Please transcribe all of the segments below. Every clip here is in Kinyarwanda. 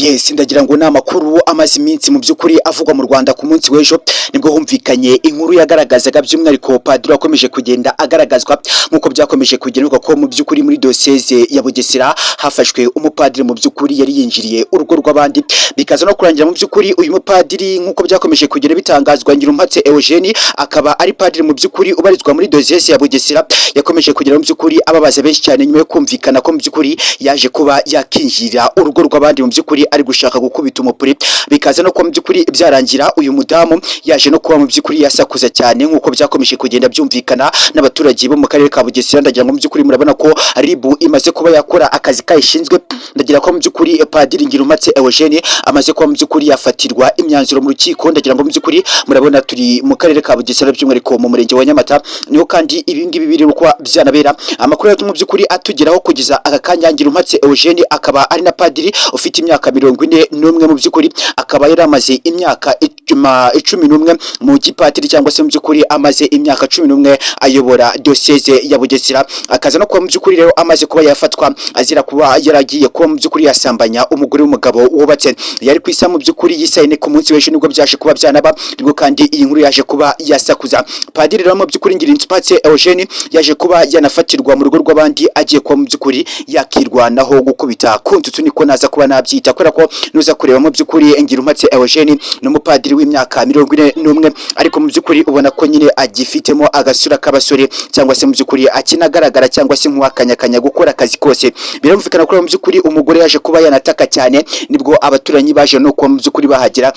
Yes, ndagira ngo namakuru amazi iminsi mu byukuri avugwa mu Rwanda ku munsi w'ejo nibwo humvikanye inkuru yagaragazaga by'umwihariko padiri wakomeje kugenda agaragazwa nkuko byakomeje kugenwa ko mu byukuri muri dosieze ya Bugesera hafashwe umupadiri mu byukuri yari yinjiriye urugo rw'abandi bikaza no kurangira mu byukuri uyu mupadiri nkuko byakomeje kugenda bitangazwa Ngirumpatse Eugene akaba ari padiri mu byukuri ubarizwa muri dosieze ya Bugesera yakomeje kugira mu byukuri ababaza benshi cyane nyuma yo kumvikana ko mu byukuri yaje kuba yakinjira urugo rw'abandi mu byukuri ari gushaka gukubita umupuri bikaza no kuba mu byukuri byarangira uyu mudamu yaje no kuba mu byukuri yasakuza cyane nkuko byakomeje kugenda byumvikana n'abaturage bo mu karere ka Bugesera ndagira ngo mu byukuri murabona ko ribu imaze kuba yakora akazi kayishinzwe ndagira ko mu byukuri padiri Ngirumpatse Eugene amaze kuba mu byukuri yafatirwa imyanzuro mu rukiko ndagira ngo mu byukuri murabona turi mu karere ka Bugesera by'umwihariko mu murenge wa Nyamata niho kandi ibingibi biri kwa byanabera amakuru yo mu byukuri atugeraho kugeza akakanya Ngirumpatse Eugene akaba ari na padiri ufite imyaka 41 mu byukuri akaba yaramaze imyaka 11 mu gipatiri cyangwa se mu byukuri amaze imyaka 11 ayobora dosieze ya Bugesera akaza no kuba mu byukuri rero amaze kuba yafatwa azira kuba yaragiye kuba mu byukuri yasambanya umugore w'umugabo wubatse yari kwisa mu byukuri yisayine ku munsi w'ejo nibwo byaje kuba byanaba nibwo kandi iyi nkuru yaje kuba yasakuza padiri rero mu byukuri Ngirumpatse Eugene yaje kuba yanafatirwa mu rugo rw'abandi agiye kuba mu byukuri yakirwanaho gukubita kuntutu niko naza kuba nabyita kubera ko nuza kureba mu byukuri Ngirumpatse Eugene n'umupadiri w'imyaka 41 ariko mu byukuri ubona ko nyine agifitemo agasura k'abasore cyangwa se mu byukuri akinagaragara cyangwa se nk'uwakanyakanya gukora akazi kose birumvikana ko mu byukuri umugore yaje kuba yanataka cyane nibwo abaturanyi baje no kuba mu byukuri bahagera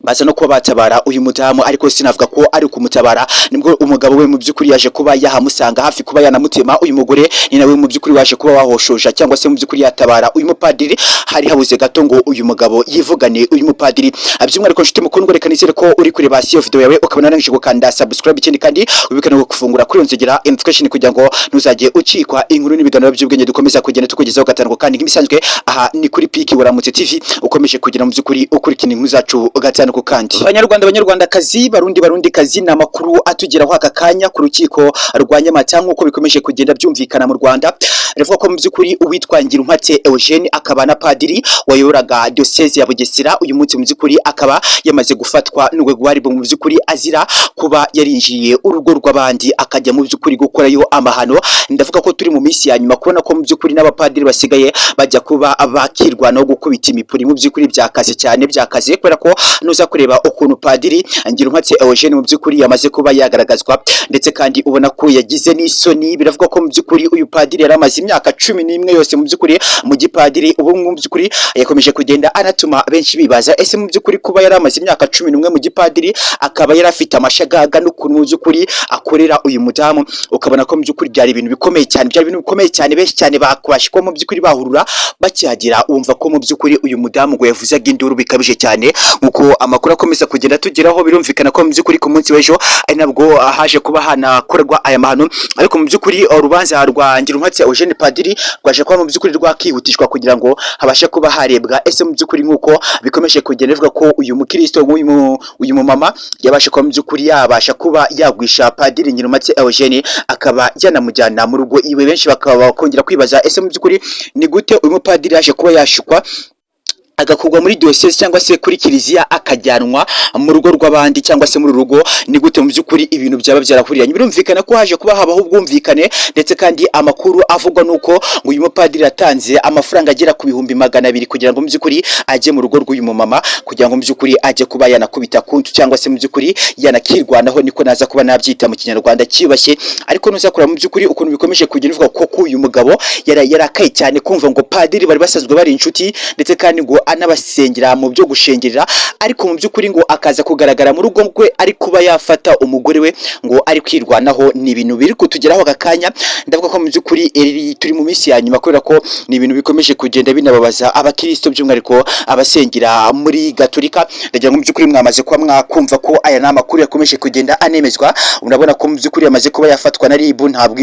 baza no kuba batabara uyu mudamu ariko sinavuga ko ari kumutabara nibwo umugabo we mu byukuri yaje kuba yahamusanga hafi kuba yanamutema uyu mugore ni nawe mu byukuri waje kuba wahoshoja cyangwa se mu byukuri yatabara uyu mupadiri hari habuze gato ngo uyu mugabo yivugane uyu mupadiri abyumwihariko nshuti mukundwa reka nizere ko uri kuri basi yo video yawe ukabona narangije gukanda subscribe ikindi kandi ubikana gufungura kuri nzogera notification kugira ngo ntuzajye ucikwa inkuru n'ibiganiro by'ubwenge dukomeza kugenda tukugezaho gatanu kandi nk'ibisanzwe aha ni kuri Piki Waramutse TV ukomeje kugira mu byukuri ukurikina inkuru zacu gatanu kandi banyarwandakazi barundi kazi na makuru atugeraho aka kanya ku rukiko rwa Nyamata nkuko bikomeje kugenda byumvikana mu Rwanda revuga ko mu byukuri uwitwa Ngirumpatse Eugene akaba na padiri wayoraga diocese ya Bugesera uyu munsi mu byukuri akaba yamaze gufatwa n'urwego rwari mu byukuri azira kuba yarinjiye urugo rw'abandi akajya mu byukuri gukorayo amahano ndavuga ko turi mu minsi ya nyuma kubona ko mu byukuri n'abapadiri basigaye bajya kuba abakirwa no gukubita imipuri mu byukuri byakaze cyane byakaze kubera ko nuza kureba ukuntu padiri Ngirumpatse Eugene mu byukuri yamaze kuba yagaragazwa ndetse kandi ubona ko yagize n'isoni biravuga ko mu byukuri uyu padiri yaramaze imyaka 11 yose mu byukuri mu gipadiri ubu mu byukuri yakomeje kugenda anatuma benshi bibaza ese mu byukuri kuba yaramaze imyaka 11 mu gipadiri akaba yarafite amashagaga n'ukuntu mu byukuri akorera uyu mudamu ukabona ko mu byukuri byari ibintu bikomeye cyane benshi cyane bakwashiko mu byukuri bahurura bakihagira umva ko mu byukuri uyu mudamu ngo yavuzaga induru bikabije cyane nkuko amakuru akomeza kugenda tugeraho birumvikana ko mu byukuri ku munsi w'ejo ari nabwo haje kuba hanakorwa aya mahano ariko mu byukuri urubanza rwa Ngirumpatse Eugene padiri rwaje kuba mu byukuri rwakihutishwa kugira ngo habashe kuba harebwa ese mu byukuri nkuko bikomeje kugenda bivuga ko uyu mukristo uyu mama yabasha kuba mu byukuri yabasha kuba yagwisha padiri Ngirumpatse Eugene akaba yanamujyana mu rugo iwe benshi bakaba bakongera kwibaza ese mu byukuri ni gute uyu mupadiri yaje kuba yashukwa agakugwa muri diocese cyangwa se kuri kiliziya akajyanwa mu rugo rw'abandi cyangwa se muri rugo ni gute mu byukuri ibintu byaba byarahuriranye birumvikana ko haje kuba habaho ubwumvikane ndetse kandi amakuru avugwa nuko ngo uyu mupadiri yatanze amafaranga agera ku 200,000 kugira ngo mu byukuri ajye mu rugo rw'uyu mama kugira ngo mu byukuri ajye kuba yanakubita kuntu cyangwa se mu byukuri yanakirwanaho niko naza kuba nabyita mu kinyarwanda cyibashye ariko nuzakura mu byukuri ukuntu bikomeje kugenda bivuga ko uyu mugabo yarakaye cyane kumva ngo padiri bari basazwe bari inshuti ndetse kandi ngo anabasengera mu byo gushengerera ariko mu byukuri ngo akaza kugaragara mu rugo rwe ari kuba yafata umugore we ngo ari kwirwanaho ni ibintu biri kutugeraho agakanya ndavuga ko mu byukuri turi mu minsi ya nyuma kubera ko ni ibintu bikomeje kugenda binababaza abakristo by'umwihariko abasengera muri Gatolika ndagira ngo mu byukuri mwamaze kuba mwakumva ko aya namakuru yakomeje kugenda anemezwa unabona ko mu byukuri yamaze kuba yafatwa na ribu ntabwo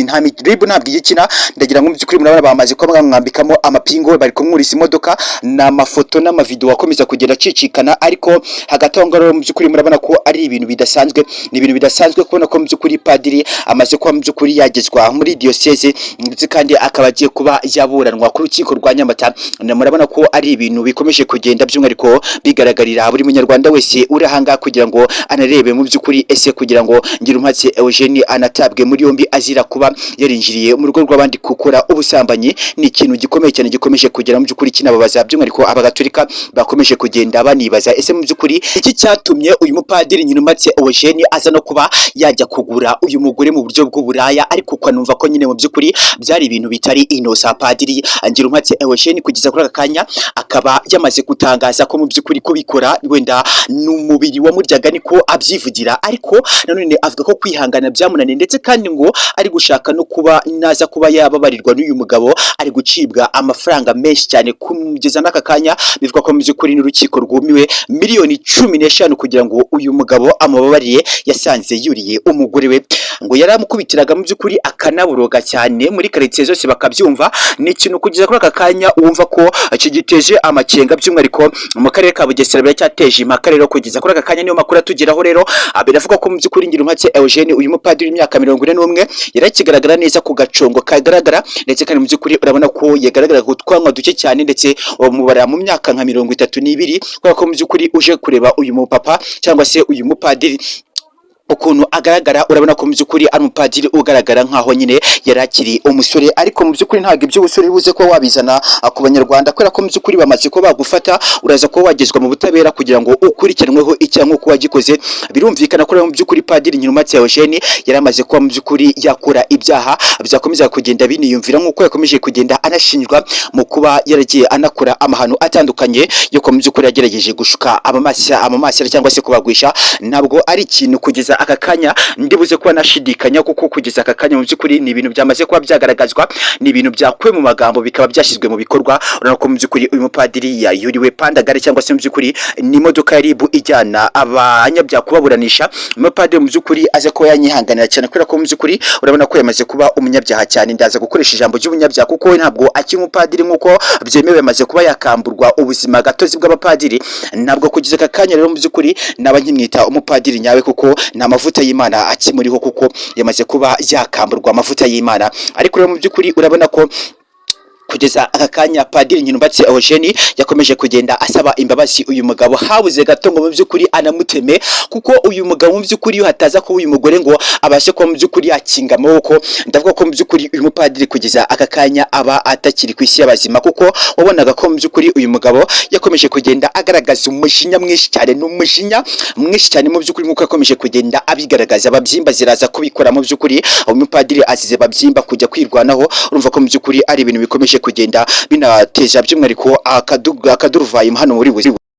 igikina ndagira ngo mu byukuri murabona bamaze kuba mwambikamo amapingo bari kumwurisa imodoka n'amafoto amafoto n'amavideo akomeza kugenda acicikana, ariko hagati aho ngaho mu by'ukuri murabona ko ari ibintu bidasanzwe, ni ibintu bidasanzwe kubona ko mu by'ukuri padiri amaze kuba mu by'ukuri yagezwa muri diocese, ndetse kandi akaba agiye kuba yaburanwa ku rukiko rwa Nyamata. Murabona ko ari ibintu bikomeje kugenda by'umwihariko bigaragarira buri munyarwanda wese uri ahanga kugira ngo anarebe mu by'ukuri ese kugira ngo Ngirumpatse Eugene anatabwe muri yombi azira kuba yarinjiriye mu rugo rw'abandi gukora ubusambanyi, ni ikintu gikomeye cyane gikomeje kugera mu by'ukuri kinababaza by'umwihariko abagatolika bakomeje kugenda banibaza ese mu by'ukuri iki cyatumye uyu mupadiri Ngirumpatse Eugene aza no kuba yajya kugura uyu mugore mu buryo bw'uburaya, ariko ukanumva ko nyine mu by'ukuri byari ibintu bitari inosa. Padiri Ngirumpatse Eugene kugeza kuri aka kanya akaba yamaze gutangaza ko mu by'ukuri kubikora wenda n'umubiri wamuryaga niko abyivugira, ariko nanone avuga ko kwihangana byamunaniye, ndetse kandi ngo ari gushaka no kuba naza kuba yababarirwa n'uyu mugabo ari gucibwa amafaranga menshi cyane. Kugeza n'aka kanya bivuga ko mu by'ukuri n'urukiko rwumiwe miliyoni 15 kugira ngo uyu mugabo amubabariye, yasanze yuriye umugore we ngo yaramukubitiraga mu by'ukuri akanaburoga cyane muri quartier zose bakabyumva. Ni ikintu kugeza kuri aka kanya wumva ko kigiteje amakenga by'umwihariko mu karere ka Bugesera biracyateje impaka. Rero kugeza kuri aka kanya niyo makuru atugeraho, rero biravuga ko mu by'ukuri Ngirumpatse Eugene uyu mupadiri w'imyaka 41 yarakigaragara neza ku gacongo kagaragara, ndetse kandi mu by'ukuri urabona ko yagaragara gutwanwa duke cyane, ndetse umubara mu myaka nka 32 kubera ko mu by'ukuri uje kureba uyu mupapa cyangwa se uyu mupadiri ukuntu agaragara, urabona ko mu by'ukuri ari umupadiri ugaragara nkaho nyine yarakiri umusore, ariko mu by'ukuri ntabwo iby'ubusore bibuze ko wabizana ku banyarwanda, kubera ko mu by'ukuri bamaze ko bagufata uraza ko wagezwa mu butabera kugira ngo ukurikiranweho icyaha nk'uko wagikoze. Birumvikana ko mu by'ukuri padiri Ngirumpatse Eugene yaramaze kuba mu by'ukuri yakora ibyaha byakomeza kugenda biniyumvira, nk'uko yakomeje kugenda anashinjwa mu kuba yaragiye anakora amahano atandukanye yo ko mu by'ukuri yagerageje gushuka amamashyara cyangwa se kubagwisha. Ntabwo ari ikintu kugeza aka kanya ndibuze kuba nashidikanya, kuko kugeza aka kanya mu by'ukuri ni ibintu byamaze kuba byagaragazwa, ni ibintu byakwe mu magambo bikaba byashyizwe mu bikorwa. Urabona ko mu by'ukuri uyu mupadiri yayuriwe pandagare cyangwa se mu by'ukuri ni imodoka ya RIB ijyana abanyabyaha kubaburanisha. Umupadiri mu by'ukuri aze ko yanyihanganira cyane, kubera ko mu by'ukuri urabona ko yamaze kuba umunyabyaha cyane. Ndaza gukoresha ijambo ry'ubunyabyaha kuko we ntabwo akiri umupadiri nk'uko byemewe, yamaze kuba yakamburwa ubuzima gatozi bw'abapadiri. Ntabwo kugeza aka kanya rero mu by'ukuri naba nkimwita umupadiri nyawe, kuko amavuta y'Imana akimuriho, kuko yamaze kuba yakamburwa amavuta y'Imana. Ariko rero mu by'ukuri urabona ko kugeza aka kanya padiri Ngirumpatse Eugene yakomeje kugenda asaba imbabazi uyu mugabo, habuze gato ngo mu by'ukuri anamuteme, kuko uyu mugabo mu by'ukuri hataza ko uyu mugore ngo abashe ko mu by'ukuri yakinga amaboko. Ndavuga ko mu by'ukuri uyu mupadiri kugeza aka kanya aba atakiri ku isi y'abazima, kuko wabonaga ko mu by'ukuri uyu mugabo yakomeje kugenda agaragaza umujinya mwinshi cyane, n'umujinya mwinshi cyane mu by'ukuri nk'uko yakomeje kugenda abigaragaza. Ababyimba ziraza kubikora mu by'ukuri, uyu mupadiri azize babyimba kujya kwirwanaho. Urumva ko mu by'ukuri ari ibintu bikomeje kugenda binateja by'umwihariko akaduruvayo hano muri